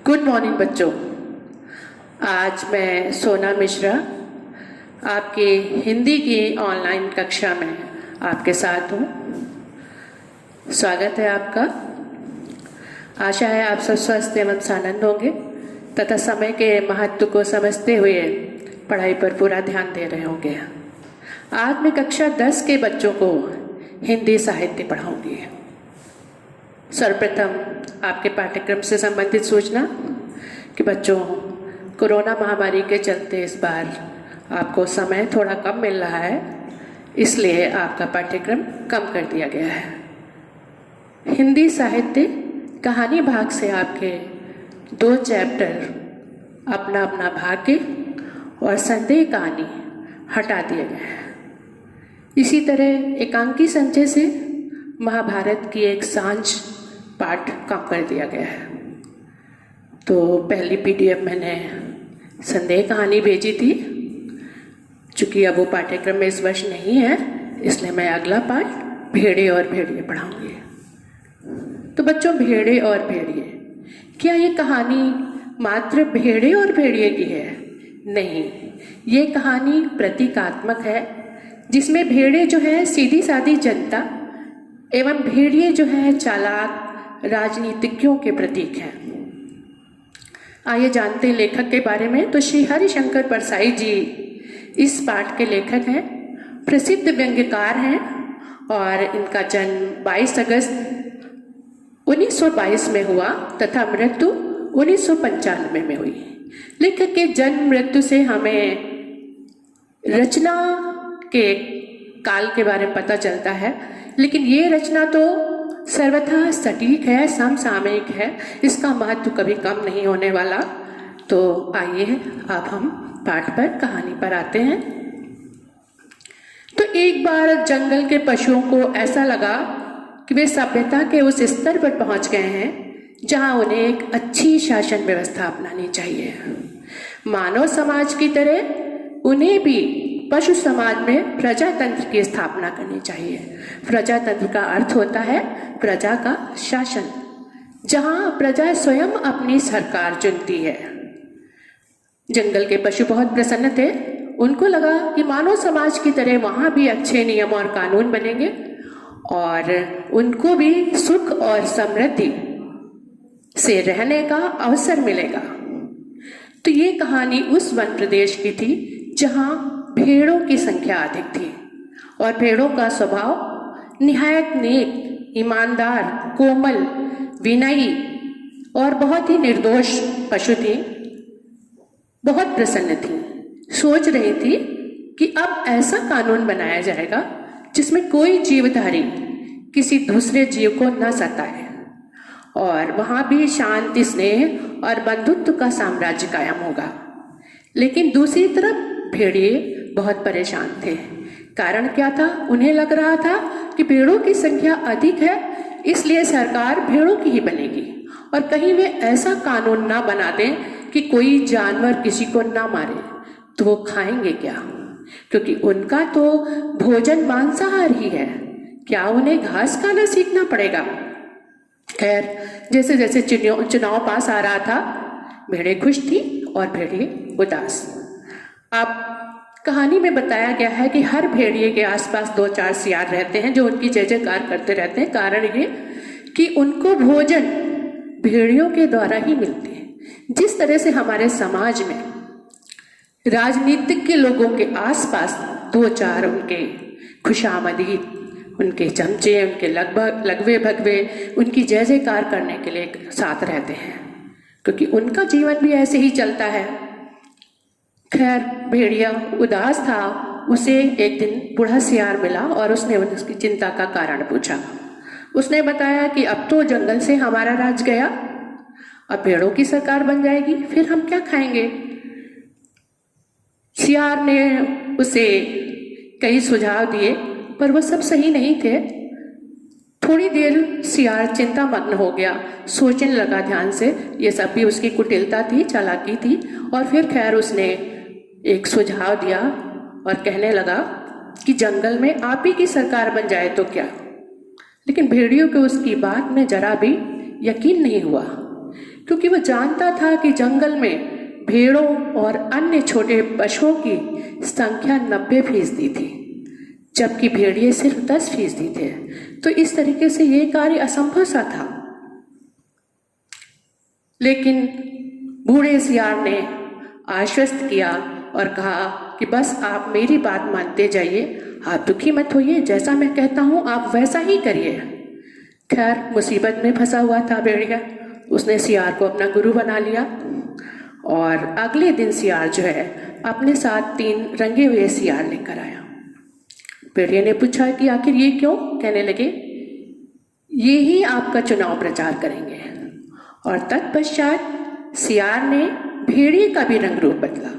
Good morning बच्चों। आज मैं सोना मिश्रा आपके हिंदी की ऑनलाइन कक्षा में आपके साथ हूँ। स्वागत है आपका। आशा है आप सब स्वस्थ एवं सानंद होंगे तथा समय के महत्व को समझते हुए पढ़ाई पर पूरा ध्यान दे रहे होंगे। आज मैं कक्षा 10 के बच्चों को हिंदी साहित्य पढ़ाऊंगी। सर्वप्रथम आपके पाठ्यक्रम से संबंधित सूचना कि बच्चों, कोरोना महामारी के चलते इस बार आपको समय थोड़ा कम मिल रहा है, इसलिए आपका पाठ्यक्रम कम कर दिया गया है। हिंदी साहित्य कहानी भाग से आपके 2 चैप्टर अपना अपना भाग्य और संदेह कहानी हटा दिए गए हैं। इसी तरह एकांकी संचय से महाभारत की एक सांझ पाठ कम कर दिया गया है। तो पहली पीडीएफ मैंने संदेह कहानी भेजी थी। चूँकि अब वो पाठ्यक्रम में इस वर्ष नहीं है, इसलिए मैं अगला पाठ भेड़े और भेड़िए पढ़ाऊंगी। तो बच्चों, भेड़े और भेड़िए, क्या ये कहानी मात्र भेड़े और भेड़िए की है? नहीं, ये कहानी प्रतीकात्मक है, जिसमें भेड़े जो है सीधी सादी जनता एवं भेड़िए जो है चालाक राजनीतिज्ञों के प्रतीक हैं। आइए जानते हैं लेखक के बारे में। तो श्री हरिशंकर परसाई जी इस पाठ के लेखक हैं, प्रसिद्ध व्यंग्यकार हैं और इनका जन्म 22 अगस्त 1922 में हुआ तथा मृत्यु 1995 में हुई। लेखक के जन्म मृत्यु से हमें रचना के काल के बारे में पता चलता है, लेकिन ये रचना तो सर्वथा सटीक है, समसामयिक है, इसका महत्व कभी कम नहीं होने वाला। तो आइए अब हम पाठ पर, कहानी पर आते हैं। तो एक बार जंगल के पशुओं को ऐसा लगा कि वे सभ्यता के उस स्तर पर पहुंच गए हैं जहां उन्हें एक अच्छी शासन व्यवस्था अपनानी चाहिए। मानव समाज की तरह उन्हें भी पशु समाज में प्रजातंत्र की स्थापना करनी चाहिए। प्रजातंत्र का अर्थ होता है प्रजा का शासन, जहां प्रजा स्वयं अपनी सरकार चुनती है। जंगल के पशु बहुत प्रसन्न थे। उनको लगा कि मानव समाज की तरह वहां भी अच्छे नियम और कानून बनेंगे और उनको भी सुख और समृद्धि से रहने का अवसर मिलेगा। तो ये कहानी उस वन प्रदेश की थी जहां भेड़ों की संख्या अधिक थी और भेड़ों का स्वभाव निहायत नेक, ईमानदार, कोमल, विनयी और बहुत ही निर्दोष पशु थी। बहुत प्रसन्न थी। सोच रही थी कि अब ऐसा कानून बनाया जाएगा जिसमें कोई जीवधारी किसी दूसरे जीव को न सताए और वहां भी शांति, स्नेह और बंधुत्व का साम्राज्य कायम होगा। लेकिन दूसरी तरफ भेड़िए बहुत परेशान थे। कारण क्या था? उन्हें लग रहा था कि भेड़ों की संख्या अधिक है, इसलिए सरकार भेड़ों की ही बनेगी और कहीं वे ऐसा कानून ना बना दें कि कोई जानवर किसी को ना मारे, तो वो खाएंगे क्या? क्योंकि उनका तो भोजन मांसाहार ही है। क्या उन्हें घास खाना सीखना पड़ेगा? खैर, जैसे जैसे चुनाव पास आ रहा था, भेड़ें खुश थी और भेड़िए उदास। अब कहानी में बताया गया है कि हर भेड़िए के आसपास 2-4 सियार रहते हैं जो उनकी जय जयकार करते रहते हैं। कारण ये कि उनको भोजन भेड़ियों के द्वारा ही मिलते हैं। जिस तरह से हमारे समाज में राजनीतिक के लोगों के आसपास 2-4 उनके खुशामदीद, उनके चमचे, उनके लगवे भगवे उनकी जय जयकार करने के लिए साथ रहते हैं, क्योंकि उनका जीवन भी ऐसे ही चलता है। खैर, भेड़िया उदास था। उसे एक दिन बूढ़ा सियार मिला और उसने उसकी चिंता का कारण पूछा। उसने बताया कि अब तो जंगल से हमारा राज गया, अब भेड़ों की सरकार बन जाएगी, फिर हम क्या खाएंगे? सियार ने उसे कई सुझाव दिए, पर वो सब सही नहीं थे। थोड़ी देर सियार चिंतामग्न हो गया, सोचने लगा ध्यान से। ये सब भी उसकी कुटिलता थी, चालाकी थी। और फिर खैर उसने एक सुझाव दिया और कहने लगा कि जंगल में आप ही की सरकार बन जाए तो क्या? लेकिन भेड़ियों को उसकी बात में जरा भी यकीन नहीं हुआ। क्योंकि वह जानता था कि जंगल में भेड़ों और अन्य छोटे पशुओं की संख्या 90% थी, जबकि भेड़िए सिर्फ 10% थे। तो इस तरीके से ये कार्य असंभव सा था। लेकिन बूढ़े सियार ने आश्वस्त किया और कहा कि बस आप मेरी बात मानते जाइए, आप दुखी मत होइए, जैसा मैं कहता हूँ आप वैसा ही करिए। खैर, मुसीबत में फंसा हुआ था भेड़िया, उसने सियार को अपना गुरु बना लिया और अगले दिन सियार जो है अपने साथ 3 रंगे हुए सियार लेकर आया। भेड़िया ने पूछा कि आखिर ये क्यों? कहने लगे, ये ही आपका चुनाव प्रचार करेंगे। और तत्पश्चात सियार ने भेड़िए का भी रंग रूप बदला।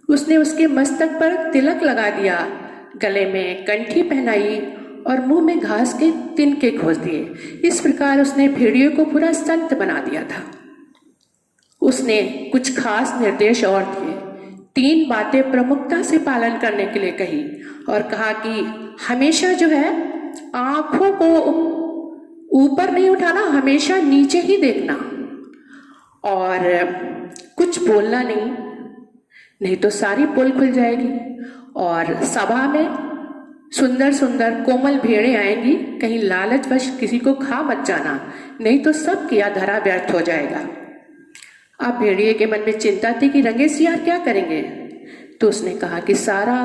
उसने उसके मस्तक पर तिलक लगा दिया, गले में कंठी पहनाई और मुंह में घास के तिनके खोस दिए। इस प्रकार उसने भेड़िए को पूरा संत बना दिया था। उसने कुछ खास निर्देश और दिए। 3 बातें प्रमुखता से पालन करने के लिए कही और कहा कि हमेशा जो है आंखों को ऊपर नहीं उठाना, हमेशा नीचे ही देखना, और कुछ बोलना नहीं तो सारी पोल खुल जाएगी। और सभा में सुंदर सुंदर कोमल भेड़ें आएंगी, कहीं लालचवश किसी को खा मत जाना, नहीं तो सब किया धरा व्यर्थ हो जाएगा। अब भेड़िए के मन में चिंता थी कि रंगे सियार क्या करेंगे, तो उसने कहा कि सारा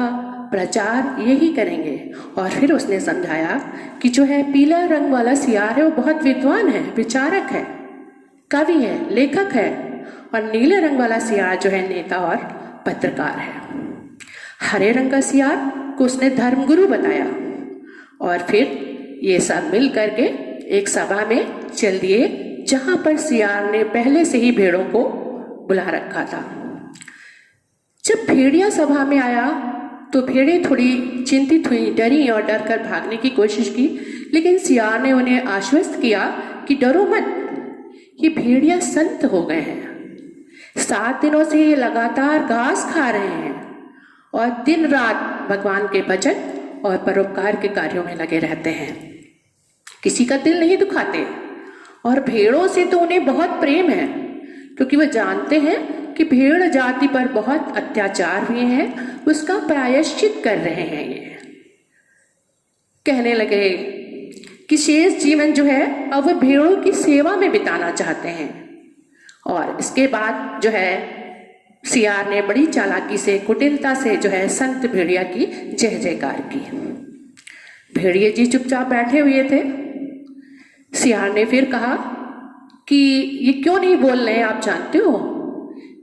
प्रचार यही करेंगे। और फिर उसने समझाया कि जो है पीला रंग वाला सियार है वो बहुत विद्वान है, विचारक है, कवि है, लेखक है, और नीले रंग वाला सियार जो है नेता और पत्रकार है। हरे रंग का सियार को उसने धर्मगुरु बताया। और फिर ये सब मिल करके एक सभा में चल दिए, जहां पर सियार ने पहले से ही भेड़ों को बुला रखा था। जब भेड़िया सभा में आया तो भेड़ें थोड़ी चिंतित हुई, डरी और डर कर भागने की कोशिश की, लेकिन सियार ने उन्हें आश्वस्त किया कि डरो मत, ये भेड़िया संत हो गए हैं, 7 दिनों से ये लगातार घास खा रहे हैं और दिन रात भगवान के भजन और परोपकार के कार्यों में लगे रहते हैं, किसी का दिल नहीं दुखाते। और भेड़ों से तो उन्हें बहुत प्रेम है, क्योंकि वह जानते हैं कि भेड़ जाति पर बहुत अत्याचार हुए हैं, उसका प्रायश्चित कर रहे हैं। ये कहने लगे कि शेष जीवन जो है अब वह भेड़ों की सेवा में बिताना चाहते हैं। और इसके बाद जो है सियार ने बड़ी चालाकी से, कुटिलता से जो है संत भेड़िया की जय जयकार की। भेड़िए जी चुपचाप बैठे हुए थे। सियार ने फिर कहा कि ये क्यों नहीं बोल रहे, आप जानते हो?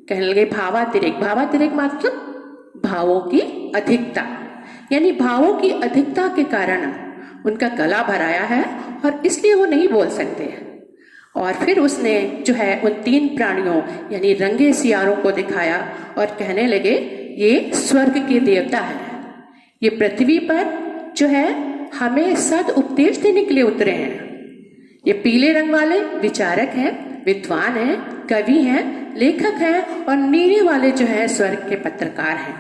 कहने लगे भावातिरेक। भावातिरेक मतलब भावों की अधिकता, यानी भावों की अधिकता के कारण उनका गला भराया है और इसलिए वो नहीं बोल सकते। और फिर उसने जो है उन 3 प्राणियों यानी रंगे सियारों को दिखाया और कहने लगे ये स्वर्ग के देवता हैं, ये पृथ्वी पर जो है हमें सद उपदेश देने के लिए उतरे हैं। ये पीले रंग वाले विचारक हैं, विद्वान हैं, कवि हैं, लेखक हैं, और नीले वाले जो है स्वर्ग के पत्रकार हैं।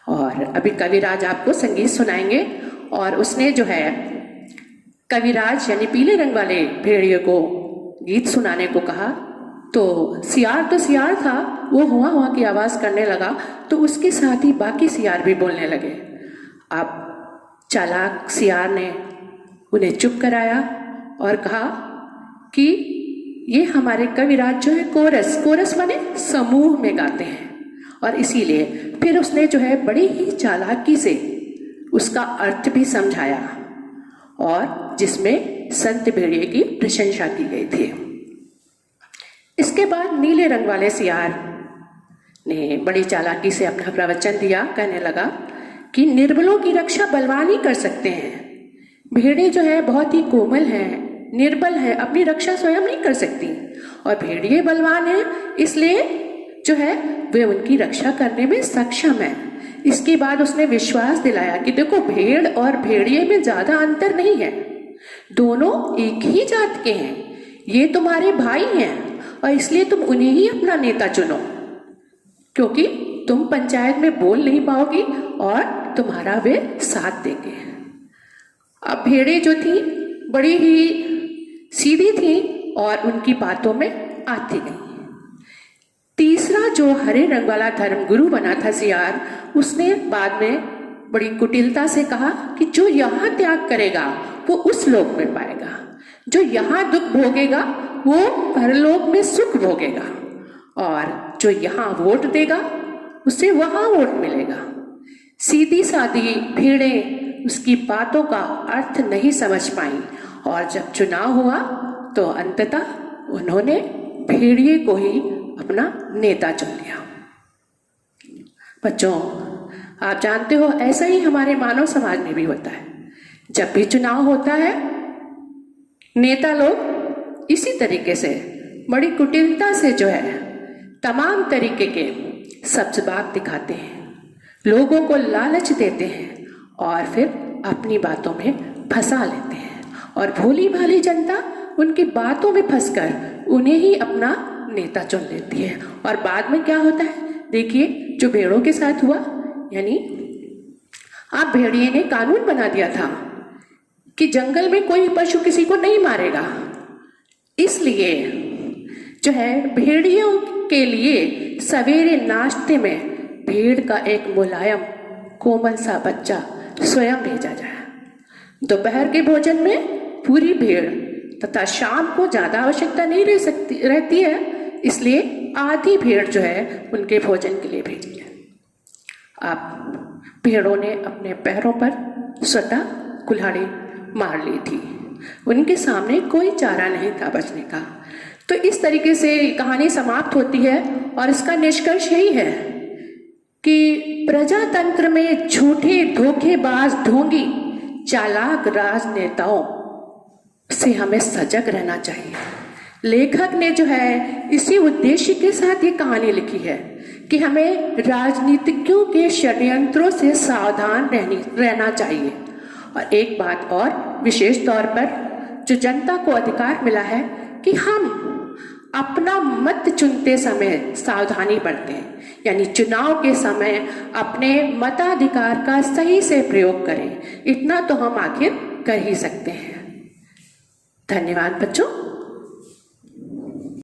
और अभी कविराज आपको संगीत सुनाएंगे। और उसने जो है कविराज यानी पीले रंग वाले भेड़िए को गीत सुनाने को कहा। तो सियार था, वो हुआ हुआ की आवाज करने लगा, तो उसके साथ ही बाकी सियार भी बोलने लगे। अब चालाक सियार ने उन्हें चुप कराया और कहा कि ये हमारे कविराज जो है कोरस माने समूह में गाते हैं, और इसीलिए फिर उसने जो है बड़ी ही चालाकी से उसका अर्थ भी समझाया, और जिसमें संत भेड़िए की प्रशंसा की गई थी। इसके बाद नीले रंग वाले सियार ने बड़ी चालाकी से अपना प्रवचन दिया। कहने लगा कि निर्बलों की रक्षा बलवान ही कर सकते हैं। भेड़ें जो है बहुत ही कोमल हैं, निर्बल है, अपनी रक्षा स्वयं नहीं कर सकती, और भेड़िए बलवान है, इसलिए जो है वे उनकी रक्षा करने में सक्षम है। इसके बाद उसने विश्वास दिलाया कि देखो भेड़ और भेड़िए में ज्यादा अंतर नहीं है, दोनों एक ही जात के हैं, ये तुम्हारे भाई हैं, और इसलिए तुम उन्हें ही अपना नेता चुनो, क्योंकि तुम पंचायत में बोल नहीं पाओगी और तुम्हारा वे साथ देंगे। अब भेड़ें जो थी बड़ी ही सीधी थी और उनकी बातों में आती गई। तीसरा जो हरे रंग वाला धर्मगुरु बना था सियार, उसने बाद में बड़ी कुटिलता से कहा कि जो यहाँ त्याग करेगा वो उस लोक में पाएगा, जो यहाँ दुख भोगेगा वो परलोक में सुख भोगेगा, और जो यहाँ वोट देगा उसे वहां वोट मिलेगा। सीधी सादी भेड़ें उसकी बातों का अर्थ नहीं समझ पाई, और जब चुनाव हुआ तो अंततः उन्होंने भेड़िए को ही अपना नेता चुन लिया। बच्चों, आप जानते हो ऐसा ही हमारे मानव समाज में भी होता है। जब भी चुनाव होता है, नेता लोग इसी तरीके से बड़ी कुटिलता से जो है तमाम तरीके के सब्ज़बाग दिखाते हैं, लोगों को लालच देते हैं और फिर अपनी बातों में फंसा लेते हैं, और भोली भाली जनता उनकी बातों में फंसकर उन्हें ही अपना नेता चुन लेती है। और बाद में क्या होता है, देखिए जो भेड़ों के साथ हुआ, यानी आप भेड़िए ने कानून बना दिया था कि जंगल में कोई पशु किसी को नहीं मारेगा, इसलिए जो है भेड़ियों के लिए सवेरे नाश्ते में भेड़ का एक मुलायम कोमल सा बच्चा स्वयं भेजा जाए, दोपहर के भोजन में पूरी भेड़, तथा शाम को ज्यादा आवश्यकता नहीं रहती है, इसलिए आधी भेड़ जो है उनके भोजन के लिए भेजी है। अब भेड़ों ने अपने पैरों पर स्वतः कुल्हाड़ी मार ली थी, उनके सामने कोई चारा नहीं था बचने का। तो इस तरीके से कहानी समाप्त होती है, और इसका निष्कर्ष यही है कि प्रजातंत्र में झूठे धोखेबाज ढोंगी चालाक राजनेताओं से हमें सजग रहना चाहिए। लेखक ने जो है इसी उद्देश्य के साथ ये कहानी लिखी है कि हमें राजनीतिज्ञों के षड्यंत्रों से सावधान रहना चाहिए। और एक बात और विशेष तौर पर जो जनता को अधिकार मिला है कि हम अपना मत चुनते समय सावधानी बरतें, यानी चुनाव के समय अपने मताधिकार का सही से प्रयोग करें। इतना तो हम आखिर कर ही सकते हैं। धन्यवाद बच्चों।